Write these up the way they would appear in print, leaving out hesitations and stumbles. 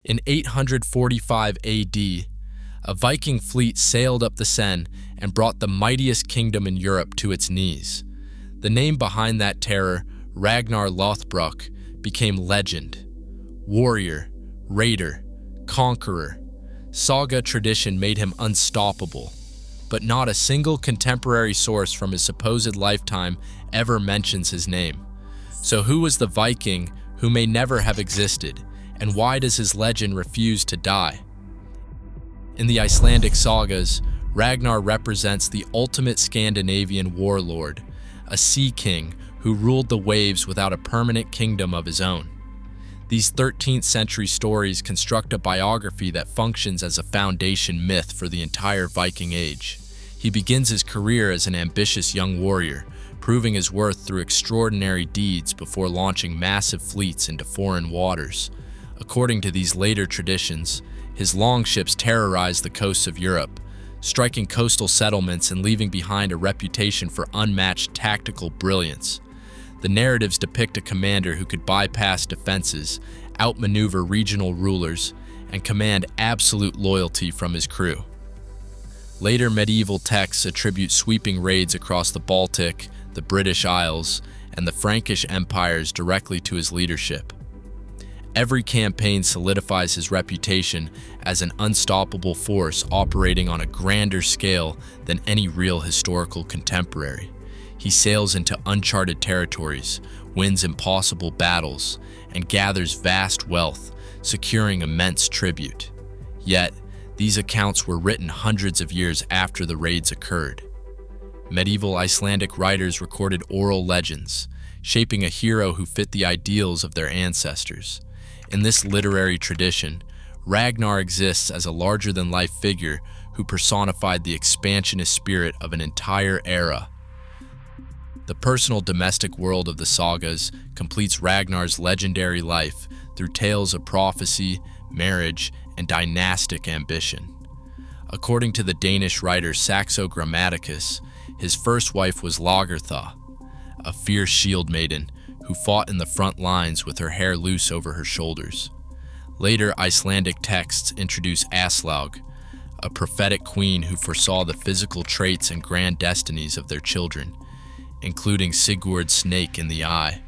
In 845 AD, a Viking fleet sailed up the Seine and brought the mightiest kingdom in Europe to its knees. The name behind that terror, Ragnar Lothbrok, became legend. Warrior, raider, conqueror. Saga tradition made him unstoppable, but not a single contemporary source from his supposed lifetime ever mentions his name. So who was the Viking who may never have existed, and why does his legend refuse to die? In the Icelandic sagas, Ragnar represents the ultimate Scandinavian warlord, a sea king who ruled the waves without a permanent kingdom of his own. These 13th century stories construct a biography that functions as a foundation myth for the entire Viking age. He begins his career as an ambitious young warrior, proving his worth through extraordinary deeds before launching massive fleets into foreign waters. According to these later traditions, his longships terrorized the coasts of Europe, striking coastal settlements and leaving behind a reputation for unmatched tactical brilliance. The narratives depict a commander who could bypass defenses, outmaneuver regional rulers, and command absolute loyalty from his crew. Later medieval texts attribute sweeping raids across the Baltic, the British Isles, and the Frankish empires directly to his leadership. Every campaign solidifies his reputation as an unstoppable force operating on a grander scale than any real historical contemporary. He sails into uncharted territories, wins impossible battles, and gathers vast wealth, securing immense tribute. Yet, these accounts were written hundreds of years after the raids occurred. Medieval Icelandic writers recorded oral legends, shaping a hero who fit the ideals of their ancestors. In this literary tradition, Ragnar exists as a larger-than-life figure who personified the expansionist spirit of an entire era. The personal domestic world of the sagas completes Ragnar's legendary life through tales of prophecy, marriage, and dynastic ambition. According to the Danish writer Saxo Grammaticus, his first wife was Lagertha, a fierce shield maiden who fought in the front lines with her hair loose over her shoulders. Later Icelandic texts introduce Aslaug, a prophetic queen who foresaw the physical traits and grand destinies of their children, including Sigurd's snake in the eye.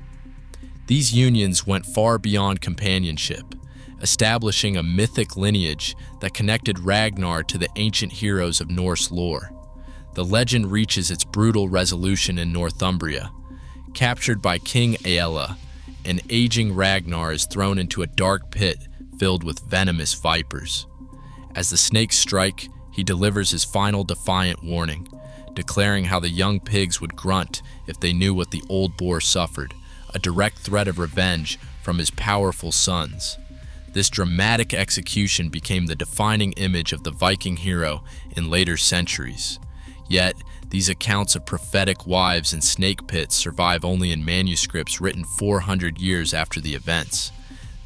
These unions went far beyond companionship, establishing a mythic lineage that connected Ragnar to the ancient heroes of Norse lore. The legend reaches its brutal resolution in Northumbria. Captured by King Aella, an aging Ragnar is thrown into a dark pit filled with venomous vipers. As the snakes strike, he delivers his final defiant warning, declaring how the young pigs would grunt if they knew what the old boar suffered, a direct threat of revenge from his powerful sons. This dramatic execution became the defining image of the Viking hero in later centuries. Yet, these accounts of prophetic wives and snake pits survive only in manuscripts written 400 years after the events.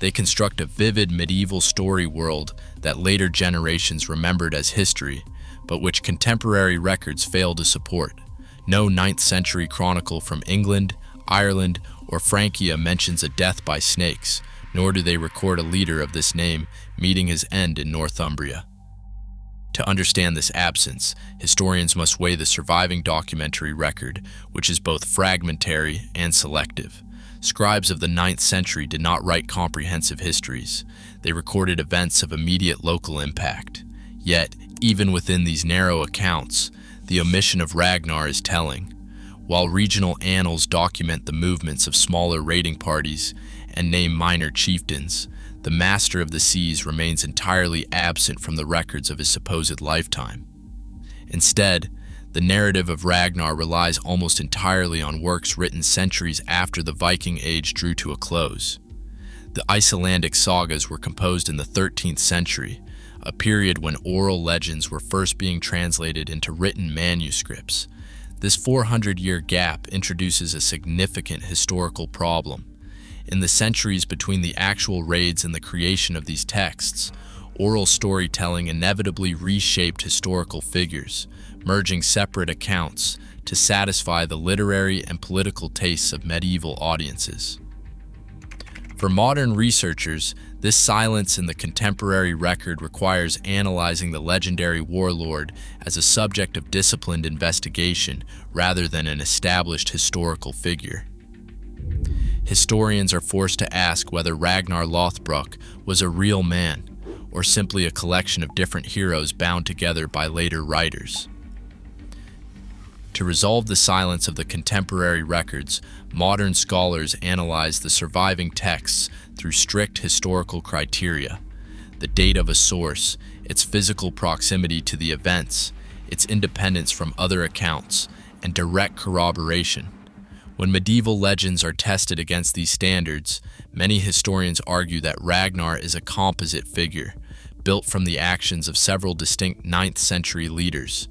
They construct a vivid medieval story world that later generations remembered as history, but which contemporary records fail to support. No 9th century chronicle from England, Ireland, or Francia mentions a death by snakes, nor do they record a leader of this name meeting his end in Northumbria. To understand this absence, historians must weigh the surviving documentary record, which is both fragmentary and selective. Scribes of the 9th century did not write comprehensive histories. They recorded events of immediate local impact. Yet, even within these narrow accounts, the omission of Ragnar is telling. While regional annals document the movements of smaller raiding parties and name minor chieftains, the master of the seas remains entirely absent from the records of his supposed lifetime. Instead, the narrative of Ragnar relies almost entirely on works written centuries after the Viking Age drew to a close. The Icelandic sagas were composed in the 13th century, a period when oral legends were first being translated into written manuscripts. This 400-year gap introduces a significant historical problem. In the centuries between the actual raids and the creation of these texts, oral storytelling inevitably reshaped historical figures, merging separate accounts to satisfy the literary and political tastes of medieval audiences. For modern researchers, this silence in the contemporary record requires analyzing the legendary warlord as a subject of disciplined investigation rather than an established historical figure. Historians are forced to ask whether Ragnar Lothbrok was a real man or simply a collection of different heroes bound together by later writers. To resolve the silence of the contemporary records, modern scholars analyze the surviving texts through strict historical criteria: the date of a source, its physical proximity to the events, its independence from other accounts, and direct corroboration. When medieval legends are tested against these standards, many historians argue that Ragnar is a composite figure, built from the actions of several distinct 9th century leaders.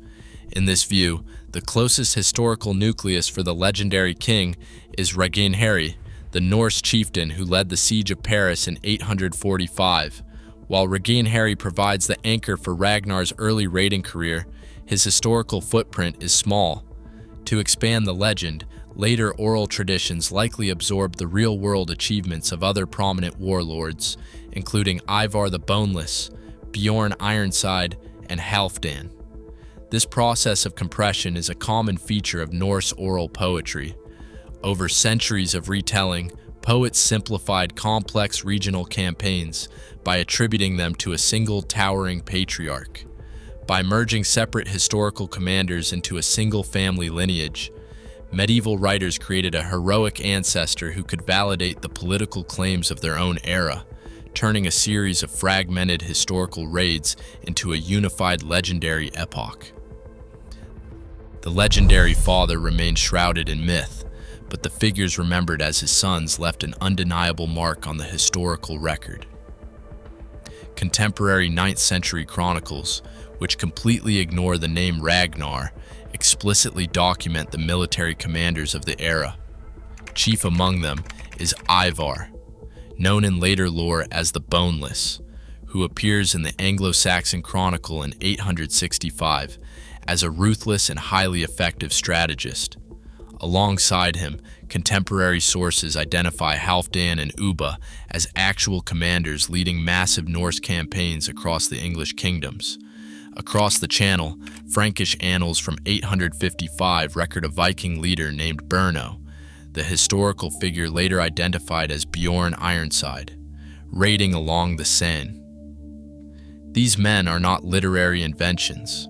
In this view, the closest historical nucleus for the legendary king is Ragnar, the Norse chieftain who led the siege of Paris in 845. While Ragnar provides the anchor for Ragnar's early raiding career, his historical footprint is small. To expand the legend, later oral traditions likely absorbed the real-world achievements of other prominent warlords, including Ivar the Boneless, Bjorn Ironside, and Halfdan. This process of compression is a common feature of Norse oral poetry. Over centuries of retelling, poets simplified complex regional campaigns by attributing them to a single towering patriarch. By merging separate historical commanders into a single family lineage, medieval writers created a heroic ancestor who could validate the political claims of their own era, turning a series of fragmented historical raids into a unified legendary epoch. The legendary father remained shrouded in myth, but the figures remembered as his sons left an undeniable mark on the historical record. Contemporary 9th century chronicles, which completely ignore the name Ragnar, explicitly document the military commanders of the era. Chief among them is Ivar, known in later lore as the Boneless, who appears in the Anglo-Saxon Chronicle in 865 as a ruthless and highly effective strategist. Alongside him, contemporary sources identify Halfdan and Ubba as actual commanders leading massive Norse campaigns across the English kingdoms. Across the Channel, Frankish annals from 855 record a Viking leader named Brno, the historical figure later identified as Bjorn Ironside, raiding along the Seine. These men are not literary inventions.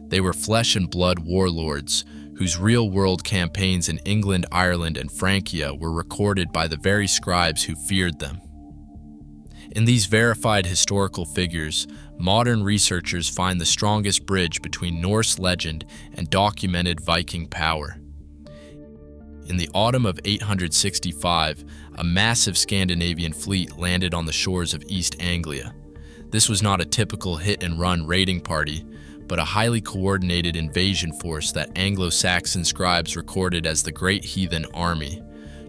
They were flesh and blood warlords whose real-world campaigns in England, Ireland, and Francia were recorded by the very scribes who feared them. In these verified historical figures, modern researchers find the strongest bridge between Norse legend and documented Viking power. In the autumn of 865, a massive Scandinavian fleet landed on the shores of East Anglia. This was not a typical hit-and-run raiding party, but a highly coordinated invasion force that Anglo-Saxon scribes recorded as the Great Heathen Army.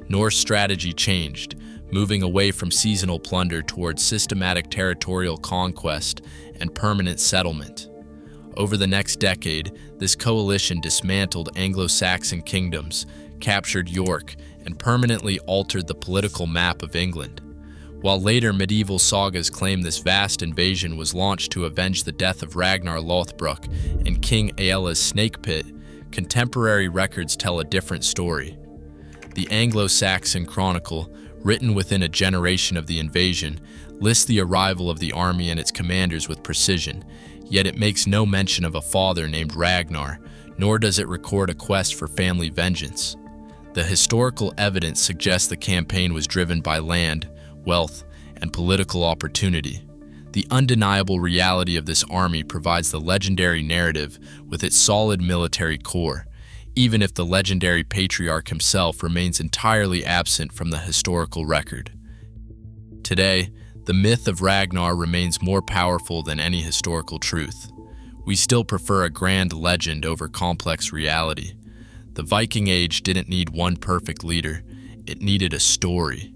Norse strategy changed, moving away from seasonal plunder towards systematic territorial conquest and permanent settlement. Over the next decade, this coalition dismantled Anglo-Saxon kingdoms, captured York, and permanently altered the political map of England. While later medieval sagas claim this vast invasion was launched to avenge the death of Ragnar Lothbrok and King Aella's snake pit, contemporary records tell a different story. The Anglo-Saxon Chronicle, written within a generation of the invasion, lists the arrival of the army and its commanders with precision, yet it makes no mention of a father named Ragnar, nor does it record a quest for family vengeance. The historical evidence suggests the campaign was driven by land, wealth, and political opportunity. The undeniable reality of this army provides the legendary narrative with its solid military core, even if the legendary patriarch himself remains entirely absent from the historical record. Today, the myth of Ragnar remains more powerful than any historical truth. We still prefer a grand legend over complex reality. The Viking Age didn't need one perfect leader, it needed a story.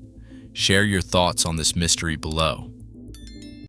Share your thoughts on this mystery below.